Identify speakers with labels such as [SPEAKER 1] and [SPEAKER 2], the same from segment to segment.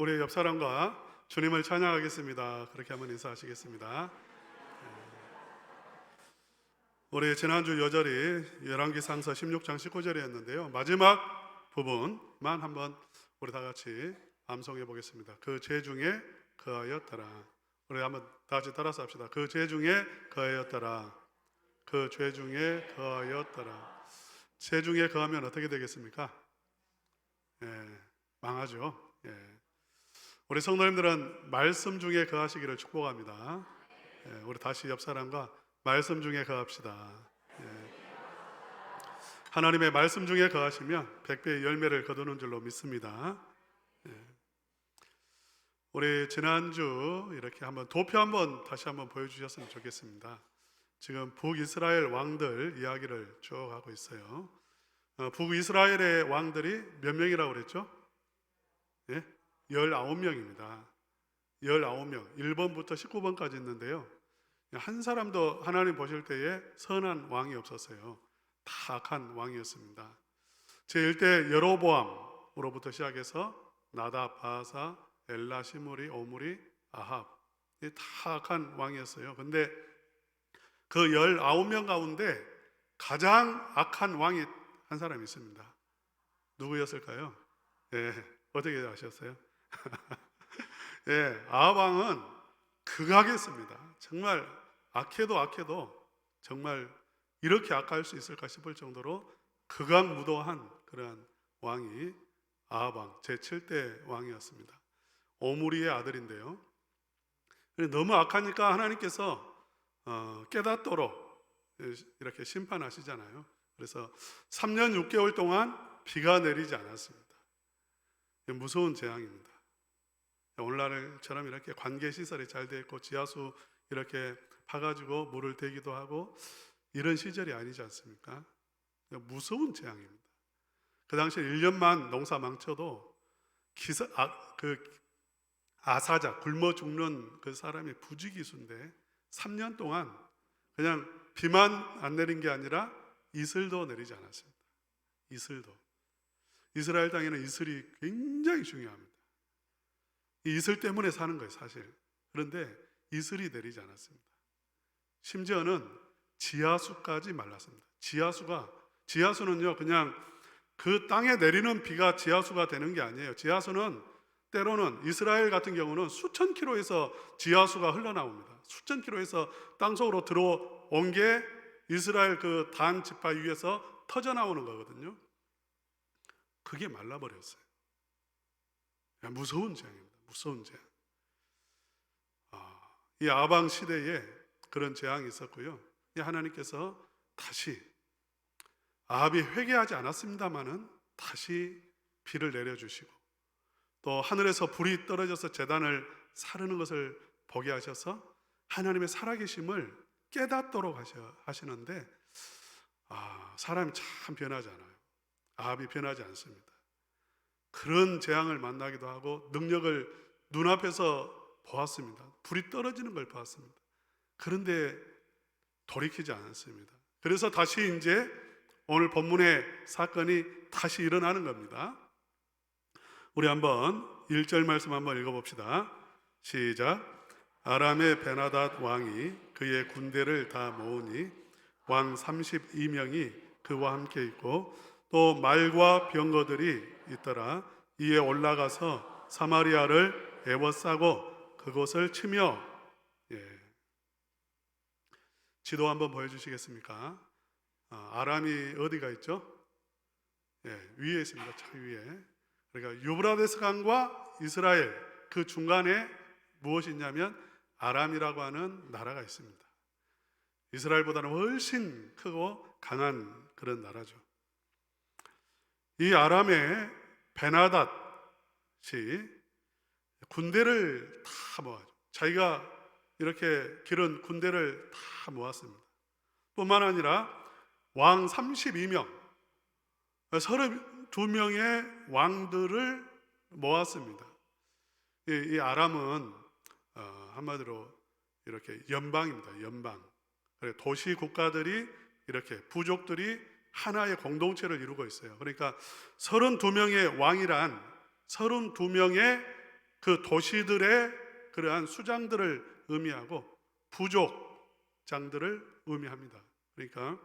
[SPEAKER 1] 우리 옆 사람과 주님을 찬양하겠습니다. 그렇게 한번 인사하시겠습니다. 우리 지난주 여절이 열왕기상서 16장 19절이었는데요. 마지막 부분만 한번 우리 다 같이 암송해 보겠습니다. 그 죄 중에 거하였더라. 우리 한번 다 같이 따라서 합시다. 그 죄 중에 거하였더라. 그 죄 중에 거하였더라. 죄 중에 거하면 어떻게 되겠습니까? 망하죠. 우리 성도님들은 말씀 중에 거하시기를 축복합니다. 우리 다시 옆 사람과 말씀 중에 거합시다. 하나님의 말씀 중에 거하시면 100배의 열매를 거두는 줄로 믿습니다. 우리 지난주 이렇게 한번 도표 한번 다시 한번 보여주셨으면 좋겠습니다. 지금 북이스라엘 왕들 이야기를 쭉 하고 있어요. 북이스라엘의 왕들이 몇 명이라고 그랬죠? 19명입니다. 19명, 1번부터 19번까지 있는데요. 한 사람도 하나님 보실 때에 선한 왕이 없었어요. 다 악한 왕이었습니다. 제1대 여로보암으로부터 시작해서 나답, 바사, 엘라, 시므리, 오므리, 아합, 다 악한 왕이었어요. 근데 그 19명 가운데 가장 악한 왕이 한 사람이 있습니다. 누구였을까요? 어떻게 아셨어요? 아합 왕은 극악했습니다. 정말 악해도 정말 이렇게 악할 수 있을까 싶을 정도로 극악무도한 그러한 왕이 아합 왕, 제7대 왕이었습니다. 오므리의 아들인데요. 너무 악하니까 하나님께서 깨닫도록 이렇게 심판하시잖아요. 그래서 3년 6개월 동안 비가 내리지 않았습니다. 무서운 재앙입니다. 오늘날처럼 이렇게 관계 시설이 잘 되어 있고 지하수 이렇게 파가지고 물을 대기도 하고 이런 시절이 아니지 않습니까? 무서운 재앙입니다. 그 당시에 1년만 농사 망쳐도 아사자 굶어 죽는 그 사람이 부지기수인데 3년 동안 그냥 비만 안 내린 게 아니라 이슬도 내리지 않았습니다. 이슬도. 이스라엘 땅에는 이슬이 굉장히 중요합니다. 이 이슬 때문에 사는 거예요, 사실. 그런데 이슬이 내리지 않았습니다. 심지어는 지하수까지 말랐습니다. 지하수는요, 그냥 그 땅에 내리는 비가 지하수가 되는 게 아니에요. 지하수는 때로는 이스라엘 같은 경우는 수천 킬로에서 지하수가 흘러나옵니다. 수천 킬로에서 땅속으로 들어온 게 이스라엘 그 단 지파 위에서 터져 나오는 거거든요. 그게 말라버렸어요. 무서운 재앙입니다. 무서운 재앙. 이 아방 시대에 그런 재앙이 있었고요. 하나님께서 다시 아합이 회개하지 않았습니다마는 다시 비를 내려주시고 또 하늘에서 불이 떨어져서 제단을 사르는 것을 보게 하셔서 하나님의 살아계심을 깨닫도록 하시는데 사람이 참 변하지 않아요. 아합이 변하지 않습니다. 그런 재앙을 만나기도 하고 능력을 눈앞에서 보았습니다. 불이 떨어지는 걸 보았습니다. 그런데 돌이키지 않았습니다. 그래서 다시 이제 오늘 본문의 사건이 다시 일어나는 겁니다. 우리 한번 1절 말씀 한번 읽어봅시다. 시작. 아람의 베나닷 왕이 그의 군대를 다 모으니 왕 32명이 그와 함께 있고 또 말과 병거들이 있더라. 이에 올라가서 사마리아를 에워싸고 그곳을 치며 지도 한번 보여주시겠습니까? 아람이 어디가 있죠? 위에 있습니다. 저 위에. 그러니까 유브라데스 강과 이스라엘 그 중간에 무엇이 있냐면 아람이라고 하는 나라가 있습니다. 이스라엘보다는 훨씬 크고 강한 그런 나라죠. 이 아람의 베나닷이 군대를 다 모아죠. 자기가 이렇게 기른 군대를 다 모았습니다. 뿐만 아니라 왕 32명, 32명의 왕들을 모았습니다. 이 아람은 한마디로 이렇게 연방입니다. 연방. 도시 국가들이 이렇게 부족들이 하나의 공동체를 이루고 있어요. 그러니까 32명의 왕이란 32명의 그 도시들의 그러한 수장들을 의미하고 부족장들을 의미합니다. 그러니까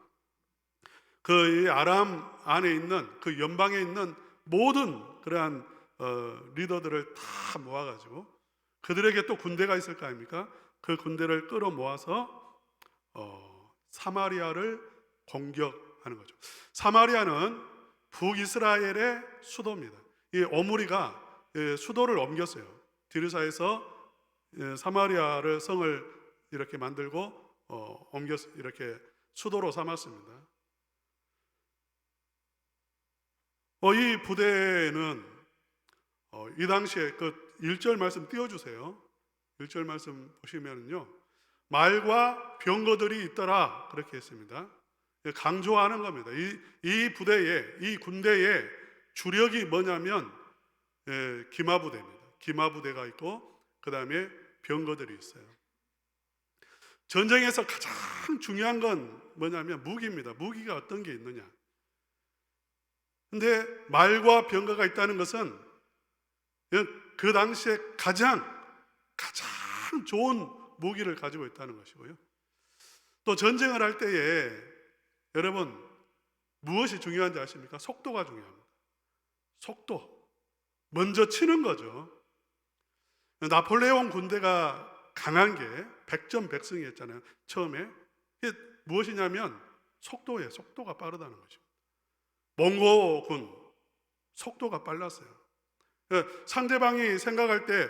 [SPEAKER 1] 그 아람 안에 있는 그 연방에 있는 모든 그러한 리더들을 다 모아가지고 그들에게 또 군대가 있을 거 아닙니까? 그 군대를 끌어모아서 사마리아를 공격하는 거죠. 사마리아는 북이스라엘의 수도입니다. 이 오므리가 수도를 옮겼어요. 디르사에서 사마리아를 성을 이렇게 만들고 옮겨서 이렇게 수도로 삼았습니다. 이 부대는 이 당시에 그 1절 말씀 띄워주세요. 1절 말씀 보시면요, 말과 병거들이 있더라 그렇게 했습니다. 강조하는 겁니다. 이 부대에, 이 군대의 주력이 뭐냐면 기마부대입니다. 기마부대가 있고 그 다음에 병거들이 있어요. 전쟁에서 가장 중요한 건 뭐냐면 무기입니다. 무기가 어떤 게 있느냐. 근데 말과 병거가 있다는 것은 그 당시에 가장 좋은 무기를 가지고 있다는 것이고요. 또 전쟁을 할 때에 여러분 무엇이 중요한지 아십니까? 속도가 중요합니다. 속도. 먼저 치는 거죠. 나폴레옹 군대가 강한 게 백전백승이었잖아요. 처음에. 이게 무엇이냐면 속도예요. 속도가 빠르다는 거죠. 몽고군 속도가 빨랐어요. 상대방이 생각할 때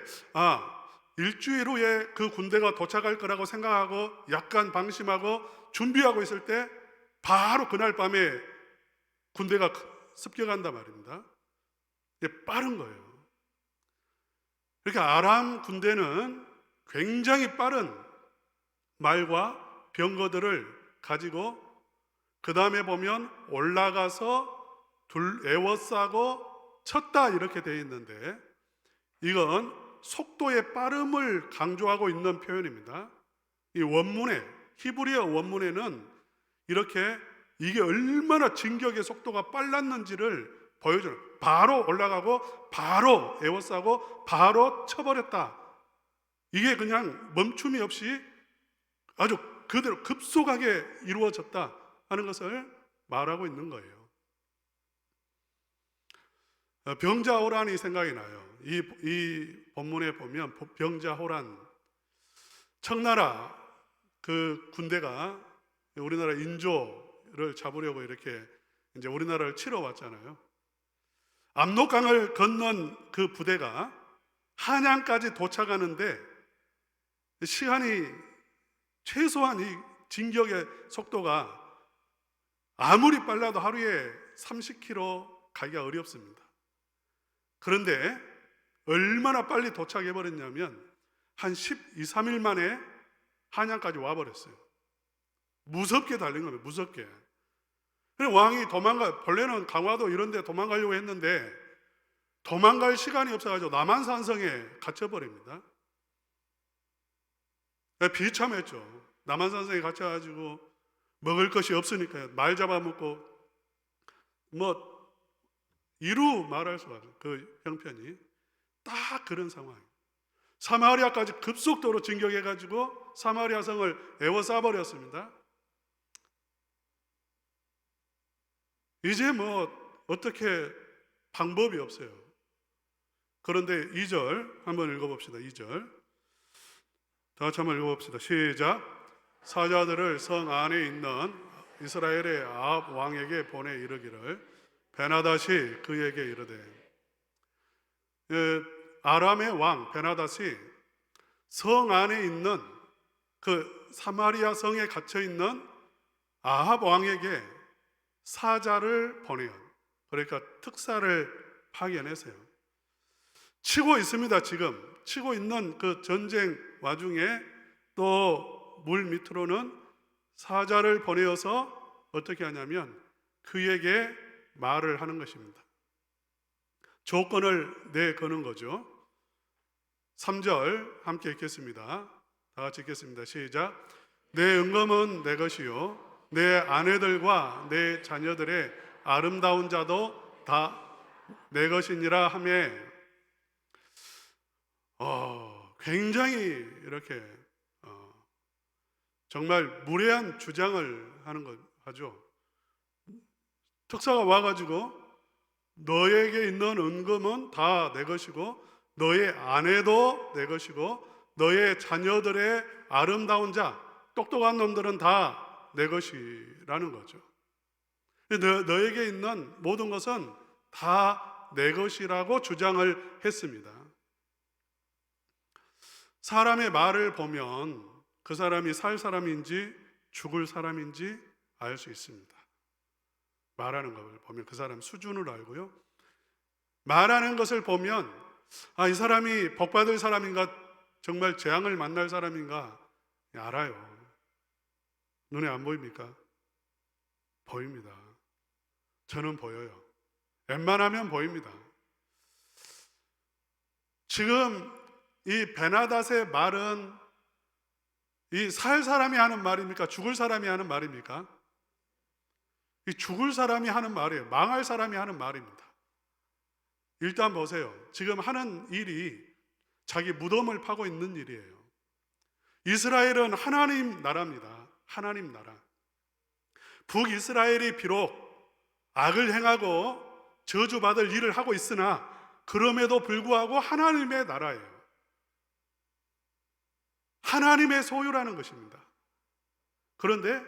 [SPEAKER 1] 일주일 후에 그 군대가 도착할 거라고 생각하고 약간 방심하고 준비하고 있을 때 바로 그날 밤에 군대가 습격한단 말입니다. 이게 빠른 거예요. 그러니까 아람 군대는 굉장히 빠른 말과 병거들을 가지고 그 다음에 보면 올라가서 에워싸고 쳤다 이렇게 되어 있는데 이건 속도의 빠름을 강조하고 있는 표현입니다. 이 원문에 히브리어 원문에는 이렇게 이게 얼마나 진격의 속도가 빨랐는지를 보여줘요. 바로 올라가고 바로 에워싸고 바로 쳐버렸다. 이게 그냥 멈춤이 없이 아주 그대로 급속하게 이루어졌다 하는 것을 말하고 있는 거예요. 병자호란이 생각이 나요. 이 본문에 보면 병자호란, 청나라 그 군대가 우리나라 인조를 잡으려고 이렇게 이제 우리나라를 치러 왔잖아요. 압록강을 건넌 그 부대가 한양까지 도착하는데 시간이 최소한 이 진격의 속도가 아무리 빨라도 하루에 30km 가기가 어렵습니다. 그런데 얼마나 빨리 도착해 버렸냐면 한 12, 13일 만에 한양까지 와버렸어요. 무섭게 달린 겁니다. 무섭게. 왕이 본래는 강화도 이런 데 도망가려고 했는데 도망갈 시간이 없어가지고 남한산성에 갇혀버립니다. 비참했죠. 남한산성에 갇혀가지고 먹을 것이 없으니까요. 말 잡아먹고 이루 말할 수가 없어요. 그 형편이 딱 그런 상황이에요. 사마리아까지 급속도로 진격해가지고 사마리아 성을 에워싸버렸습니다. 이제 어떻게 방법이 없어요. 그런데 2절 한번 읽어봅시다. 2절 다 같이 한번 읽어봅시다. 시작. 사자들을 성 안에 있는 이스라엘의 아합 왕에게 보내 이르기를 베나닷이 그에게 이르되, 아람의 왕 베나닷이 성 안에 있는 그 사마리아 성에 갇혀 있는 아합 왕에게 사자를 보내요. 그러니까 특사를 파견했어요. 치고 있습니다. 지금 치고 있는 그 전쟁 와중에 또 물 밑으로는 사자를 보내어서 어떻게 하냐면 그에게 말을 하는 것입니다. 조건을 내거는 거죠. 3절 함께 읽겠습니다. 다 같이 읽겠습니다. 시작. 내 은검은 내 것이요 내 아내들과 내 자녀들의 아름다운 자도 다 내 것이니라 하매, 굉장히 이렇게 정말 무례한 주장을 하는 거 하죠. 특사가 와가지고 너에게 있는 은금은 다 내 것이고 너의 아내도 내 것이고 너의 자녀들의 아름다운 자, 똑똑한 놈들은 다 내 것이라는 거죠. 너에게 있는 모든 것은 다 내 것이라고 주장을 했습니다. 사람의 말을 보면 그 사람이 살 사람인지 죽을 사람인지 알 수 있습니다. 말하는 것을 보면 그 사람 수준을 알고요. 말하는 것을 보면 이 사람이 복받을 사람인가 정말 재앙을 만날 사람인가 알아요. 눈에 안 보입니까? 보입니다. 저는 보여요. 웬만하면 보입니다. 지금 이 베나닷의 말은 이 살 사람이 하는 말입니까? 죽을 사람이 하는 말입니까? 이 죽을 사람이 하는 말이에요. 망할 사람이 하는 말입니다. 일단 보세요. 지금 하는 일이 자기 무덤을 파고 있는 일이에요. 이스라엘은 하나님 나라입니다. 하나님 나라. 북이스라엘이 비록 악을 행하고 저주받을 일을 하고 있으나 그럼에도 불구하고 하나님의 나라예요. 하나님의 소유라는 것입니다. 그런데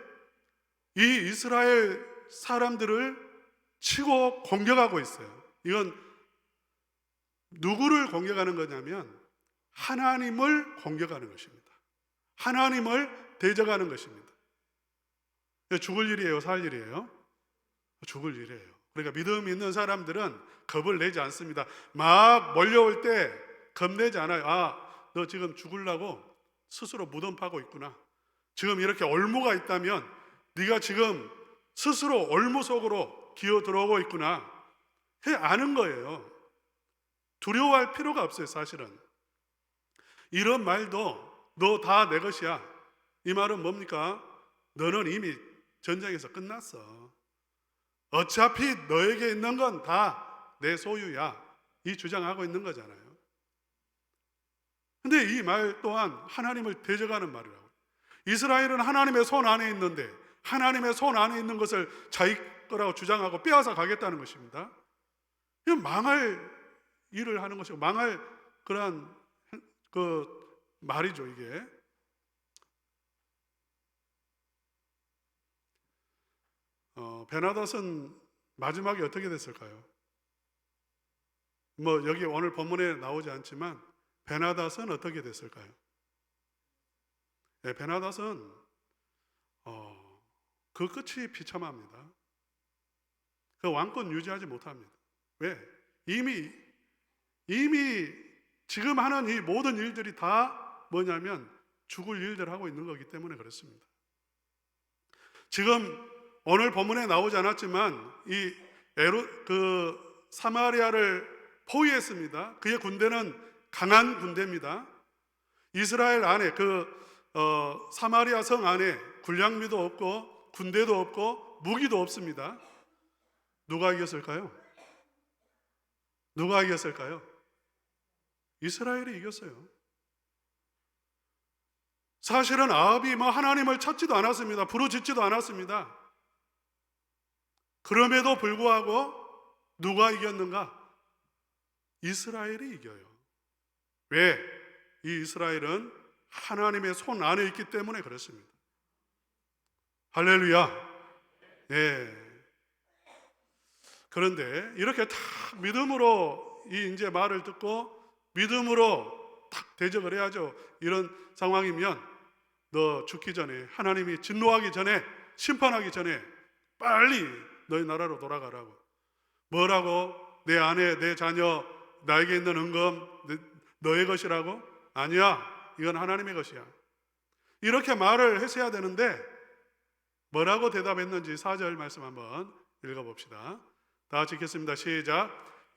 [SPEAKER 1] 이 이스라엘 사람들을 치고 공격하고 있어요. 이건 누구를 공격하는 거냐면 하나님을 공격하는 것입니다. 하나님을 대적하는 것입니다. 죽을 일이에요? 살 일이에요? 죽을 일이에요. 그러니까 믿음 있는 사람들은 겁을 내지 않습니다. 막 몰려올 때 겁내지 않아요. 너 지금 죽으려고 스스로 무덤 파고 있구나. 지금 이렇게 올무가 있다면 네가 지금 스스로 올무 속으로 기어 들어오고 있구나. 아는 거예요. 두려워할 필요가 없어요. 사실은 이런 말도 너 다 내 것이야. 이 말은 뭡니까? 너는 이미 전쟁에서 끝났어. 어차피 너에게 있는 건 다 내 소유야. 이 주장하고 있는 거잖아요. 근데 이 말 또한 하나님을 대적하는 말이라고. 이스라엘은 하나님의 손 안에 있는데 하나님의 손 안에 있는 것을 자기 거라고 주장하고 빼앗아 가겠다는 것입니다. 이건 망할 일을 하는 것이고 망할 그러한 그 말이죠. 이게 베나닷은 마지막에 어떻게 됐을까요? 여기 오늘 본문에 나오지 않지만 베나닷은 어떻게 됐을까요? 베나닷은 그 끝이 비참합니다. 그 왕권 유지하지 못합니다. 왜? 이미 지금 하는 이 모든 일들이 다 뭐냐면 죽을 일들 하고 있는 거기 때문에 그렇습니다. 지금 오늘 본문에 나오지 않았지만 그 사마리아를 포위했습니다. 그의 군대는 강한 군대입니다. 이스라엘 안에 사마리아 성 안에 군량미도 없고 군대도 없고 무기도 없습니다. 누가 이겼을까요? 누가 이겼을까요? 이스라엘이 이겼어요. 사실은 아합이 하나님을 찾지도 않았습니다. 부르짖지도 않았습니다. 그럼에도 불구하고 누가 이겼는가? 이스라엘이 이겨요. 왜? 이 이스라엘은 하나님의 손 안에 있기 때문에 그렇습니다. 할렐루야. 그런데 이렇게 다 믿음으로 이제 말을 듣고 믿음으로 딱 대적을 해야죠. 이런 상황이면 너 죽기 전에 하나님이 진노하기 전에 심판하기 전에 빨리 너희 나라로 돌아가라고. 뭐라고? 내 아내, 내 자녀, 나에게 있는 은금 너의 것이라고? 아니야. 이건 하나님의 것이야. 이렇게 말을 했어야 되는데 뭐라고 대답했는지 4절 말씀 한번 읽어봅시다. 다 같이 읽겠습니다. 시작.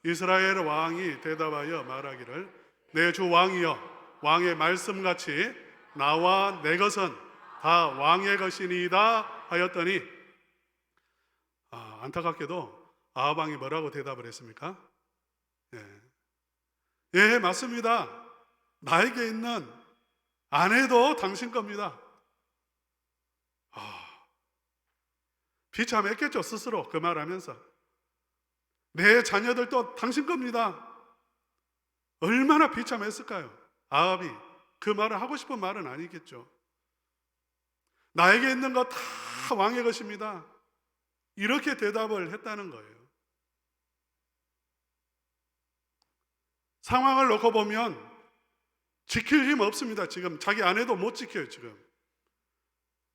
[SPEAKER 1] 이스라엘 왕이 대답하여 말하기를 내 주 왕이여 왕의 말씀같이 나와 내 것은 다 왕의 것이니이다 하였더니 안타깝게도 아합 왕이 뭐라고 대답을 했습니까? 예, 맞습니다. 나에게 있는 아내도 당신 겁니다. 비참했겠죠, 스스로 그 말하면서. 내 자녀들도 당신 겁니다. 얼마나 비참했을까요? 아합이 그 말을 하고 싶은 말은 아니겠죠. 나에게 있는 거 다 왕의 것입니다. 이렇게 대답을 했다는 거예요. 상황을 놓고 보면 지킬 힘 없습니다. 지금 자기 아내도 못 지켜요. 지금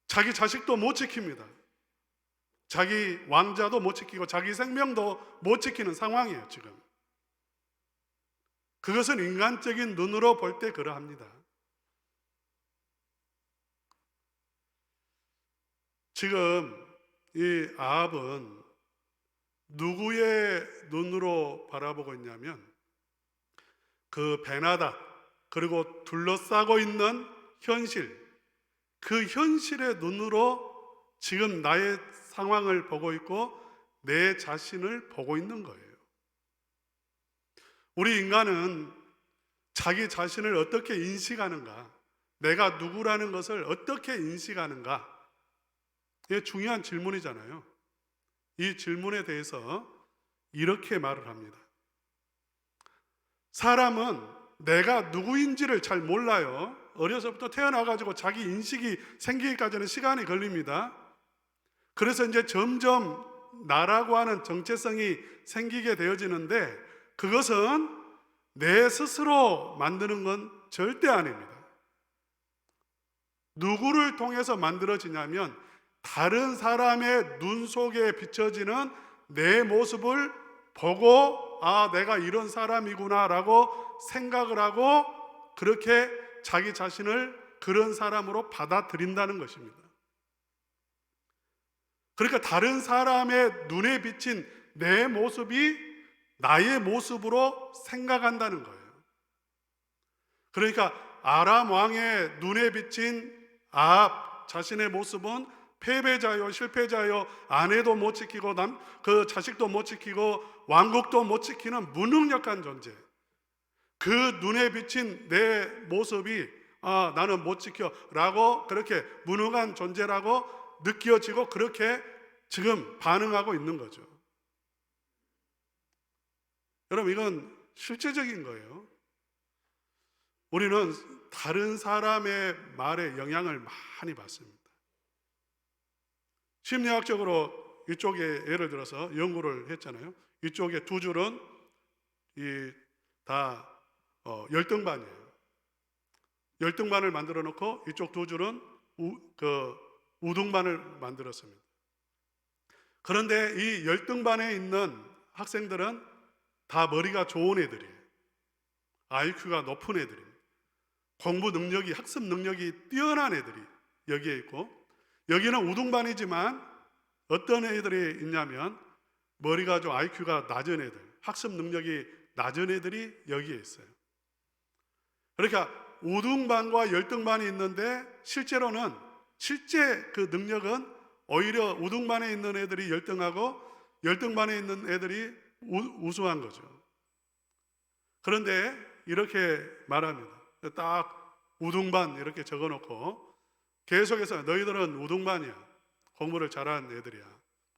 [SPEAKER 1] 자기 자식도 못 지킵니다. 자기 왕자도 못 지키고 자기 생명도 못 지키는 상황이에요. 지금 그것은 인간적인 눈으로 볼 때 그러합니다. 지금 이 아합은 누구의 눈으로 바라보고 있냐면 그 베나닷 그리고 둘러싸고 있는 현실, 그 현실의 눈으로 지금 나의 상황을 보고 있고 내 자신을 보고 있는 거예요. 우리 인간은 자기 자신을 어떻게 인식하는가, 내가 누구라는 것을 어떻게 인식하는가, 이게 중요한 질문이잖아요. 이 질문에 대해서 이렇게 말을 합니다. 사람은 내가 누구인지를 잘 몰라요. 어려서부터 태어나가지고 자기 인식이 생기기까지는 시간이 걸립니다. 그래서 이제 점점 나라고 하는 정체성이 생기게 되어지는데 그것은 내 스스로 만드는 건 절대 아닙니다. 누구를 통해서 만들어지냐면 다른 사람의 눈 속에 비춰지는 내 모습을 보고 내가 이런 사람이구나 라고 생각을 하고 그렇게 자기 자신을 그런 사람으로 받아들인다는 것입니다. 그러니까 다른 사람의 눈에 비친 내 모습이 나의 모습으로 생각한다는 거예요. 그러니까 아람 왕의 눈에 비친 아합 자신의 모습은 패배자요, 실패자요, 아내도 못 지키고 그 자식도 못 지키고 왕국도 못 지키는 무능력한 존재. 그 눈에 비친 내 모습이 나는 못 지켜 라고 그렇게 무능한 존재라고 느껴지고 그렇게 지금 반응하고 있는 거죠. 여러분, 이건 실제적인 거예요. 우리는 다른 사람의 말에 영향을 많이 받습니다. 심리학적으로 이쪽에 예를 들어서 연구를 했잖아요. 이쪽에 두 줄은 다 열등반이에요. 열등반을 만들어 놓고 이쪽 두 줄은 우등반을 만들었습니다. 그런데 이 열등반에 있는 학생들은 다 머리가 좋은 애들이에요. IQ가 높은 애들입니다. 공부 능력이, 학습 능력이 뛰어난 애들이 여기에 있고, 여기는 우등반이지만 어떤 애들이 있냐면 머리가 좀 IQ가 낮은 애들, 학습 능력이 낮은 애들이 여기에 있어요. 그러니까 우등반과 열등반이 있는데 실제 그 능력은 오히려 우등반에 있는 애들이 열등하고 열등반에 있는 애들이 우수한 거죠. 그런데 이렇게 말합니다. 딱 우등반 이렇게 적어놓고 계속해서 너희들은 우등반이야, 공부를 잘하는 애들이야,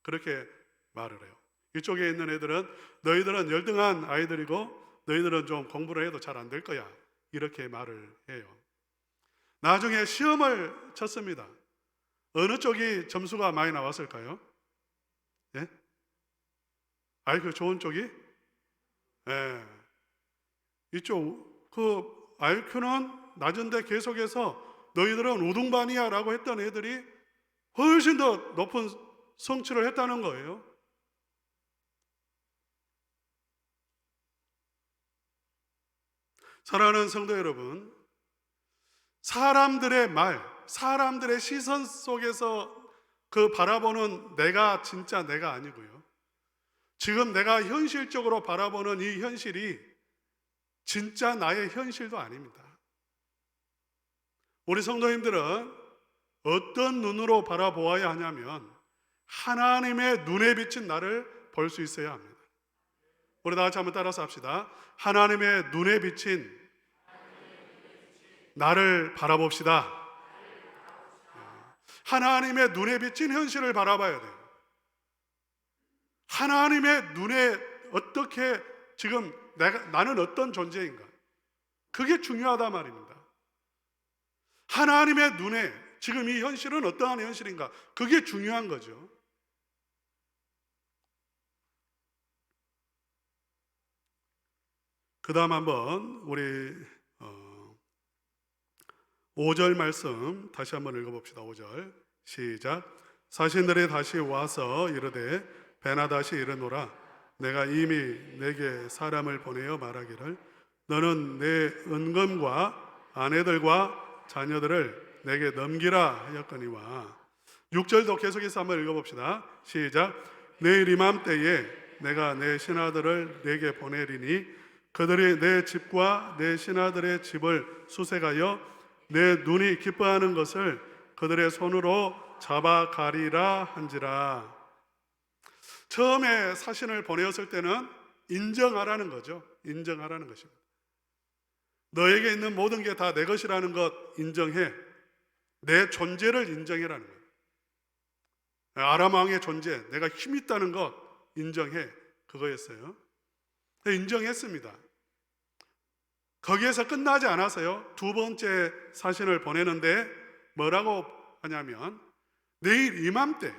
[SPEAKER 1] 그렇게 말을 해요. 이쪽에 있는 애들은 너희들은 열등한 아이들이고 너희들은 좀 공부를 해도 잘 안 될 거야, 이렇게 말을 해요. 나중에 시험을 쳤습니다. 어느 쪽이 점수가 많이 나왔을까요? 예? IQ 좋은 쪽이? 예. 이쪽 IQ는 낮은데 계속해서 너희들은 우등반이야 라고 했던 애들이 훨씬 더 높은 성취를 했다는 거예요. 사랑하는 성도 여러분, 사람들의 말, 사람들의 시선 속에서 그 바라보는 내가 진짜 내가 아니고요, 지금 내가 현실적으로 바라보는 이 현실이 진짜 나의 현실도 아닙니다. 우리 성도님들은 어떤 눈으로 바라보아야 하냐면 하나님의 눈에 비친 나를 볼 수 있어야 합니다. 우리 다 같이 한번 따라서 합시다. 하나님의 눈에 비친 나를 바라봅시다. 하나님의 눈에 비친 현실을 바라봐야 돼요. 하나님의 눈에 어떻게 지금 나는 어떤 존재인가? 그게 중요하다 말입니다. 하나님의 눈에 지금 이 현실은 어떠한 현실인가? 그게 중요한 거죠. 그 다음 한번 우리 5절 말씀 다시 한번 읽어봅시다. 5절 시작. 사신들이 다시 와서 이르되 베나다시 이르노라 내가 이미 내게 사람을 보내어 말하기를 너는 내 은금과 아내들과 자녀들을 내게 넘기라 하였거니와. 6절도 계속해서 한번 읽어봅시다. 시작. 내일 이맘때에 내가 내 신하들을 내게 보내리니 그들이 내 집과 내 신하들의 집을 수색하여 내 눈이 기뻐하는 것을 그들의 손으로 잡아가리라 한지라. 처음에 사신을 보내었을 때는 인정하라는 거죠. 인정하라는 것입니다. 너에게 있는 모든 게 다 내 것이라는 것 인정해. 내 존재를 인정해라는 거예요. 아람 왕의 존재, 내가 힘 있다는 것 인정해. 그거였어요. 인정했습니다. 거기에서 끝나지 않아서요. 두 번째 사신을 보내는데 뭐라고 하냐면 내일 이맘때,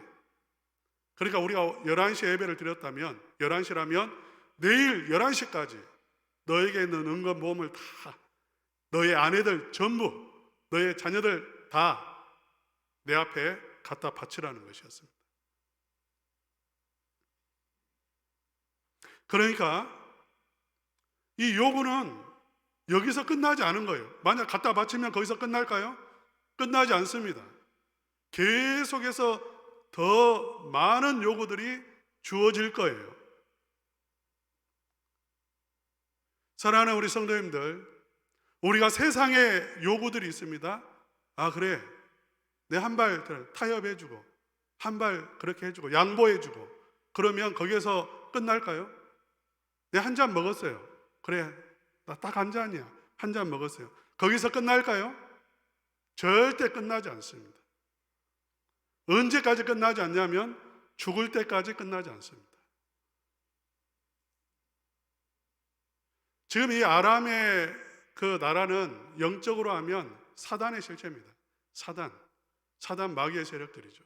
[SPEAKER 1] 그러니까 우리가 11시에 예배를 드렸다면 11시라면 내일 11시까지 너에게 있는 은건 보험을 다, 너의 아내들 전부, 너의 자녀들 다 내 앞에 갖다 바치라는 것이었습니다. 그러니까 이 요구는 여기서 끝나지 않은 거예요. 만약 갖다 바치면 거기서 끝날까요? 끝나지 않습니다. 계속해서 더 많은 요구들이 주어질 거예요. 사랑하는 우리 성도님들, 우리가 세상에 요구들이 있습니다. 아 그래, 내 한 발 타협해주고 한 발 그렇게 해주고 양보해주고 그러면 거기에서 끝날까요? 내 한 잔 먹었어요. 그래, 나 딱 한 잔이야. 한 잔 먹었어요. 거기서 끝날까요? 절대 끝나지 않습니다. 언제까지 끝나지 않냐면 죽을 때까지 끝나지 않습니다. 지금 이 아람의 그 나라는 영적으로 하면 사단의 실체입니다. 사단 마귀의 세력들이죠.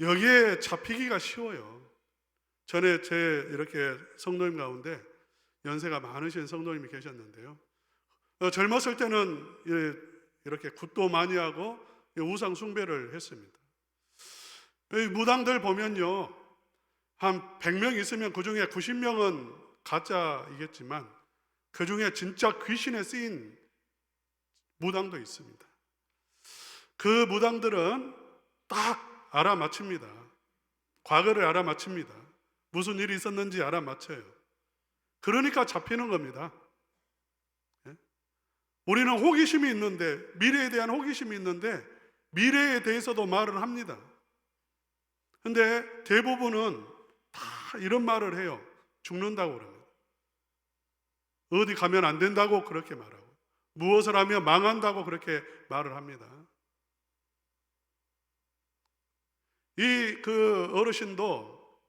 [SPEAKER 1] 여기에 잡히기가 쉬워요. 전에 제 이렇게 성도님 가운데 연세가 많으신 성도님이 계셨는데요. 젊었을 때는 이렇게 굿도 많이 하고 우상 숭배를 했습니다. 무당들 보면요, 한 100명 있으면 그 중에 90명은 가짜이겠지만 그 중에 진짜 귀신에 쓰인 무당도 있습니다. 그 무당들은 딱 알아맞힙니다. 과거를 알아맞힙니다. 무슨 일이 있었는지 알아맞혀요. 그러니까 잡히는 겁니다. 우리는 호기심이 있는데, 미래에 대한 호기심이 있는데 미래에 대해서도 말을 합니다. 근데 대부분은 다 이런 말을 해요. 죽는다고 그럽니다. 어디 가면 안 된다고 그렇게 말하고, 무엇을 하면 망한다고 그렇게 말을 합니다. 그 어르신도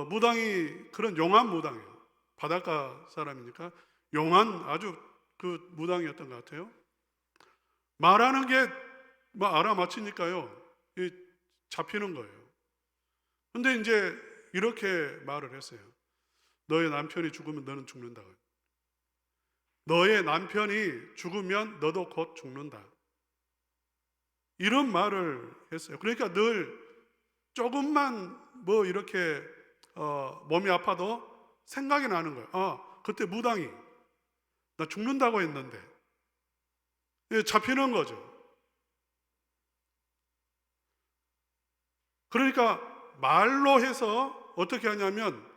[SPEAKER 1] 무당이 그런 용한 무당이에요. 바닷가 사람이니까 용한 아주 그 무당이었던 것 같아요. 말하는 게 뭐 알아맞히니까요, 잡히는 거예요. 근데 이제 이렇게 말을 했어요. 너의 남편이 죽으면 너는 죽는다. 너의 남편이 죽으면 너도 곧 죽는다. 이런 말을 했어요. 그러니까 늘 조금만 뭐 이렇게 몸이 아파도 생각이 나는 거예요. 아, 그때 무당이 나 죽는다고 했는데. 잡히는 거죠. 그러니까 말로 해서 어떻게 하냐면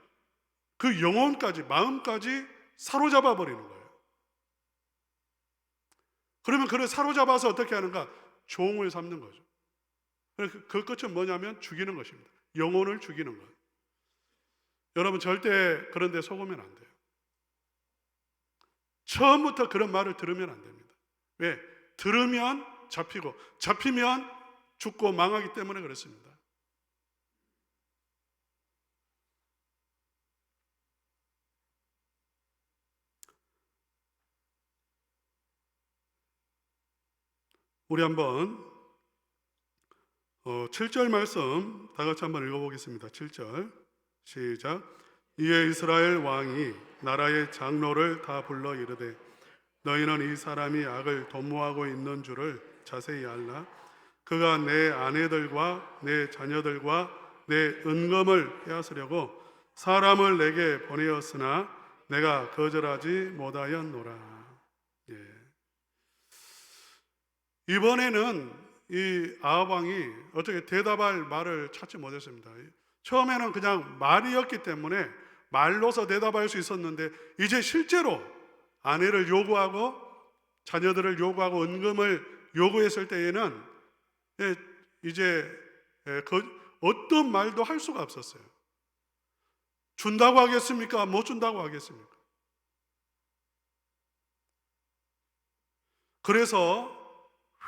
[SPEAKER 1] 그 영혼까지, 마음까지 사로잡아 버리는 거예요. 그러면 그를 사로잡아서 어떻게 하는가? 종을 삼는 거죠. 그 끝은 뭐냐면 죽이는 것입니다. 영혼을 죽이는 거예요. 여러분 절대 그런 데 속으면 안 돼요. 처음부터 그런 말을 들으면 안 됩니다. 왜? 들으면 잡히고 잡히면 죽고 망하기 때문에 그렇습니다. 우리 한번 7절 말씀 다 같이 한번 읽어보겠습니다. 7절 시작. 이에 이스라엘 왕이 나라의 장로를 다 불러 이르되 너희는 이 사람이 악을 도모하고 있는 줄을 자세히 알라. 그가 내 아내들과 내 자녀들과 내 은금을 빼앗으려고 사람을 내게 보내었으나 내가 거절하지 못하였노라. 예. 이번에는 이 아합 왕이 어떻게 대답할 말을 찾지 못했습니다. 처음에는 그냥 말이었기 때문에 말로서 대답할 수 있었는데 이제 실제로 아내를 요구하고 자녀들을 요구하고 은금을 요구했을 때에는 이제 어떤 말도 할 수가 없었어요. 준다고 하겠습니까? 못 준다고 하겠습니까? 그래서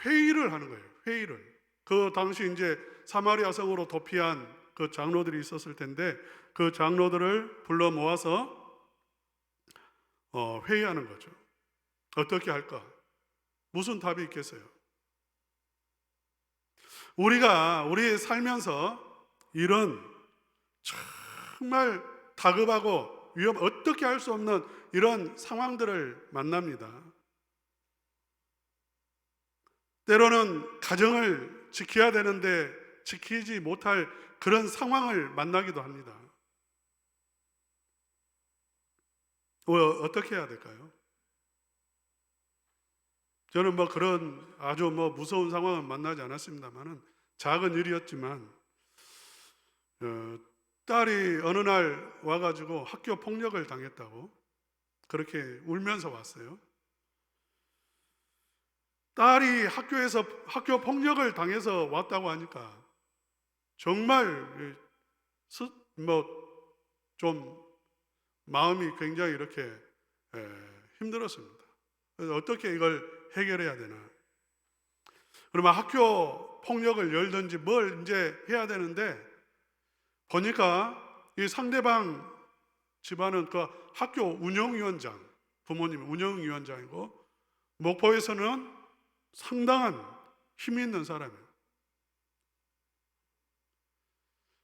[SPEAKER 1] 회의를 하는 거예요. 회의를. 그 당시 이제 사마리아 성으로 도피한 그 장로들이 있었을 텐데 그 장로들을 불러 모아서 회의하는 거죠. 어떻게 할까? 무슨 답이 있겠어요? 우리가 우리 살면서 이런 정말 다급하고 어떻게 할 수 없는 이런 상황들을 만납니다. 때로는 가정을 지켜야 되는데 지키지 못할 그런 상황을 만나기도 합니다. 어떻게 해야 될까요? 저는 그런 아주 무서운 상황은 만나지 않았습니다만은 작은 일이었지만 딸이 어느 날 와가지고 학교 폭력을 당했다고 그렇게 울면서 왔어요. 딸이 학교 폭력을 당해서 왔다고 하니까 정말 좀 마음이 굉장히 이렇게 힘들었습니다. 그래서 어떻게 이걸 해결해야 되나? 그러면 학교 폭력을 열든지 뭘 이제 해야 되는데 보니까 이 상대방 집안은 그 학교 운영위원장, 부모님 운영위원장이고 목포에서는 상당한 힘이 있는 사람이에요.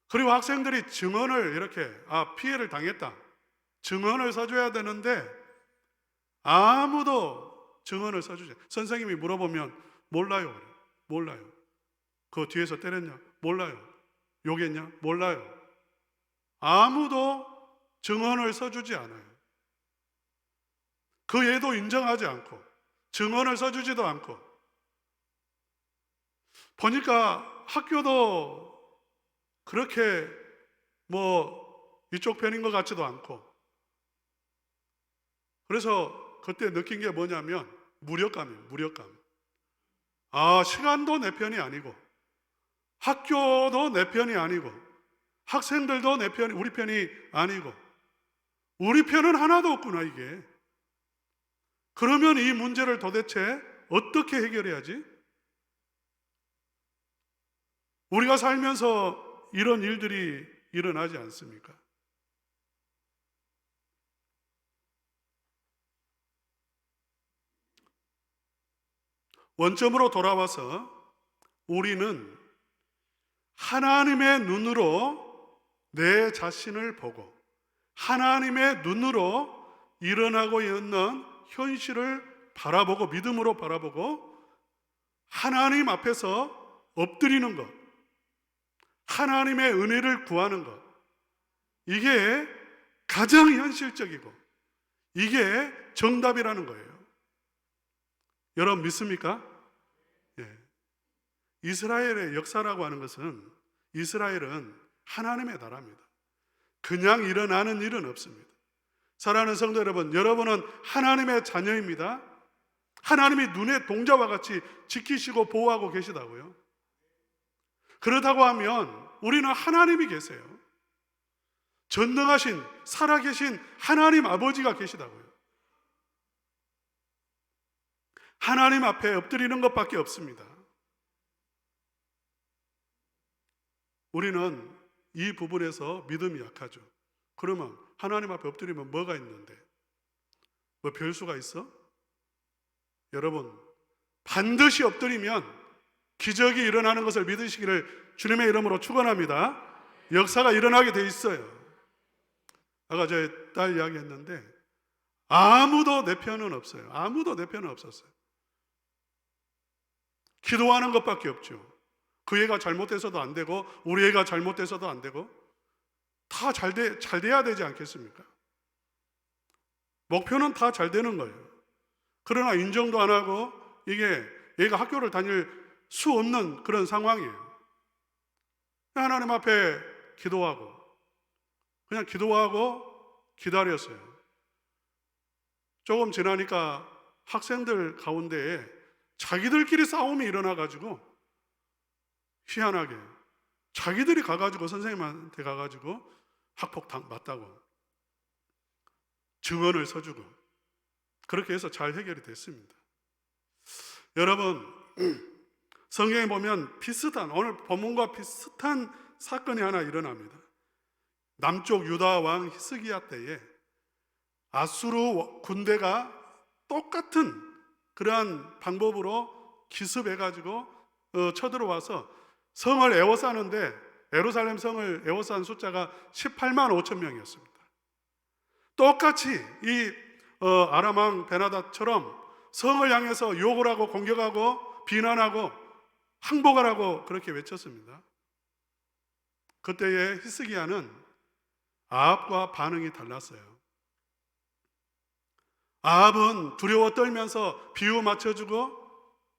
[SPEAKER 1] 그리고 학생들이 증언을 이렇게 피해를 당했다. 증언을 써줘야 되는데 아무도 증언을 써주지. 선생님이 물어보면 몰라요. 몰라요. 그 뒤에서 때렸냐? 몰라요. 욕했냐? 몰라요. 아무도 증언을 써주지 않아요. 그 애도 인정하지 않고 증언을 써주지도 않고 보니까 학교도 그렇게 이쪽 편인 것 같지도 않고 그래서 그때 느낀 게 뭐냐면 무력감이에요. 무력감. 시간도 내 편이 아니고 학교도 내 편이 아니고 학생들도 우리 편이 아니고 우리 편은 하나도 없구나 이게. 그러면 이 문제를 도대체 어떻게 해결해야지? 우리가 살면서 이런 일들이 일어나지 않습니까? 원점으로 돌아와서 우리는 하나님의 눈으로 내 자신을 보고 하나님의 눈으로 일어나고 있는 현실을 바라보고 믿음으로 바라보고 하나님 앞에서 엎드리는 것, 하나님의 은혜를 구하는 것, 이게 가장 현실적이고 이게 정답이라는 거예요. 여러분 믿습니까? 예. 이스라엘의 역사라고 하는 것은 이스라엘은 하나님의 나라입니다. 그냥 일어나는 일은 없습니다. 사랑하는 성도 여러분, 여러분은 하나님의 자녀입니다. 하나님이 눈의 동자와 같이 지키시고 보호하고 계시다고요. 그렇다고 하면 우리는 하나님이 계세요. 전능하신 살아계신 하나님 아버지가 계시다고요. 하나님 앞에 엎드리는 것밖에 없습니다. 우리는 이 부분에서 믿음이 약하죠. 그러면 하나님 앞에 엎드리면 뭐가 있는데? 뭐 별수가 있어? 여러분, 반드시 엎드리면 기적이 일어나는 것을 믿으시기를 주님의 이름으로 축원합니다. 역사가 일어나게 돼 있어요. 아까 저희 딸 이야기했는데 아무도 내 편은 없어요. 아무도 내 편은 없었어요. 기도하는 것밖에 없죠. 그 애가 잘못돼서도 안 되고 우리 애가 잘못돼서도 안 되고 다 잘 돼야 되지 않겠습니까? 목표는 다 잘 되는 거예요. 그러나 인정도 안 하고 이게 얘가 학교를 다닐 수 없는 그런 상황이에요. 하나님 앞에 기도하고 그냥 기도하고 기다렸어요. 조금 지나니까 학생들 가운데에 자기들끼리 싸움이 일어나가지고 희한하게 자기들이 가가지고 선생님한테 가가지고 학폭 맞다고 증언을 서주고 그렇게 해서 잘 해결이 됐습니다. 여러분, 성경에 보면 비슷한 오늘 본문과 비슷한 사건이 하나 일어납니다. 남쪽 유다 왕 히스기야 때에 아수르 군대가 똑같은 그러한 방법으로 기습해가지고 쳐들어와서 성을 에워싸는데 예루살렘 성을 에워싼 숫자가 18만 5천 명이었습니다. 똑같이 이 아람 왕 베나닷처럼 성을 향해서 욕을 하고 공격하고 비난하고 항복하라고 그렇게 외쳤습니다. 그때의 히스기야는 아합과 반응이 달랐어요. 아합은 두려워 떨면서 비유 맞춰주고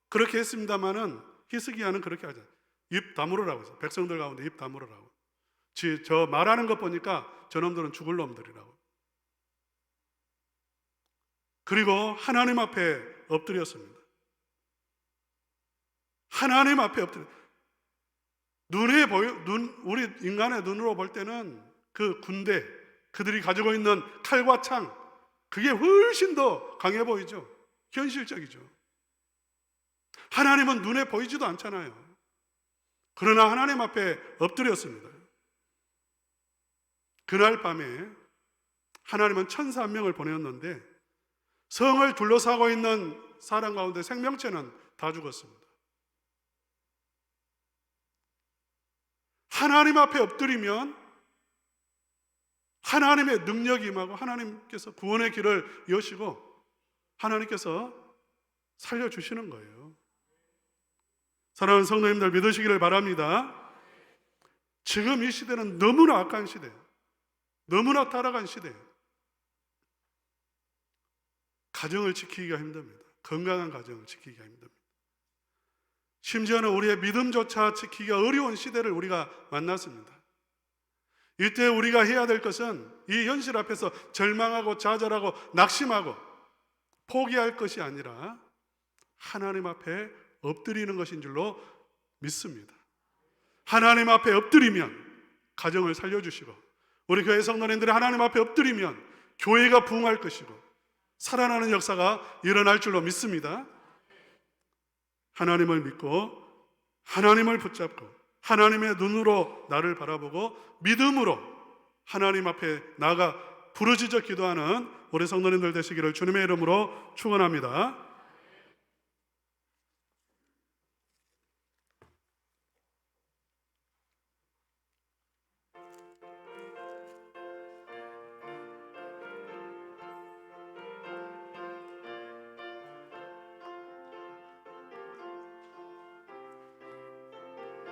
[SPEAKER 1] 그렇게 했습니다마는 히스기야는 그렇게 하죠. 입 다물으라고 했어요. 백성들 가운데 입 다물으라고. 저 말하는 것 보니까 저놈들은 죽을 놈들이라고. 그리고 하나님 앞에 엎드렸습니다. 하나님 앞에 엎드려. 우리 인간의 눈으로 볼 때는 그 군대, 그들이 가지고 있는 칼과 창, 그게 훨씬 더 강해 보이죠. 현실적이죠. 하나님은 눈에 보이지도 않잖아요. 그러나 하나님 앞에 엎드렸습니다. 그날 밤에 하나님은 천사 한 명을 보내었는데 성을 둘러싸고 있는 사람 가운데 생명체는 다 죽었습니다. 하나님 앞에 엎드리면 하나님의 능력이 임하고 하나님께서 구원의 길을 여시고 하나님께서 살려주시는 거예요. 사랑하는 성도님들 믿으시기를 바랍니다. 지금 이 시대는 너무나 악한 시대예요. 너무나 타락한 시대예요. 가정을 지키기가 힘듭니다. 건강한 가정을 지키기가 힘듭니다. 심지어는 우리의 믿음조차 지키기가 어려운 시대를 우리가 만났습니다. 이때 우리가 해야 될 것은 이 현실 앞에서 절망하고 좌절하고 낙심하고 포기할 것이 아니라 하나님 앞에 엎드리는 것인 줄로 믿습니다. 하나님 앞에 엎드리면 가정을 살려주시고 우리 교회 성도님들이 하나님 앞에 엎드리면 교회가 부흥할 것이고 살아나는 역사가 일어날 줄로 믿습니다. 하나님을 믿고 하나님을 붙잡고 하나님의 눈으로 나를 바라보고 믿음으로 하나님 앞에 나아가 부르짖어 기도하는 우리 성도님들 되시기를 주님의 이름으로 축원합니다.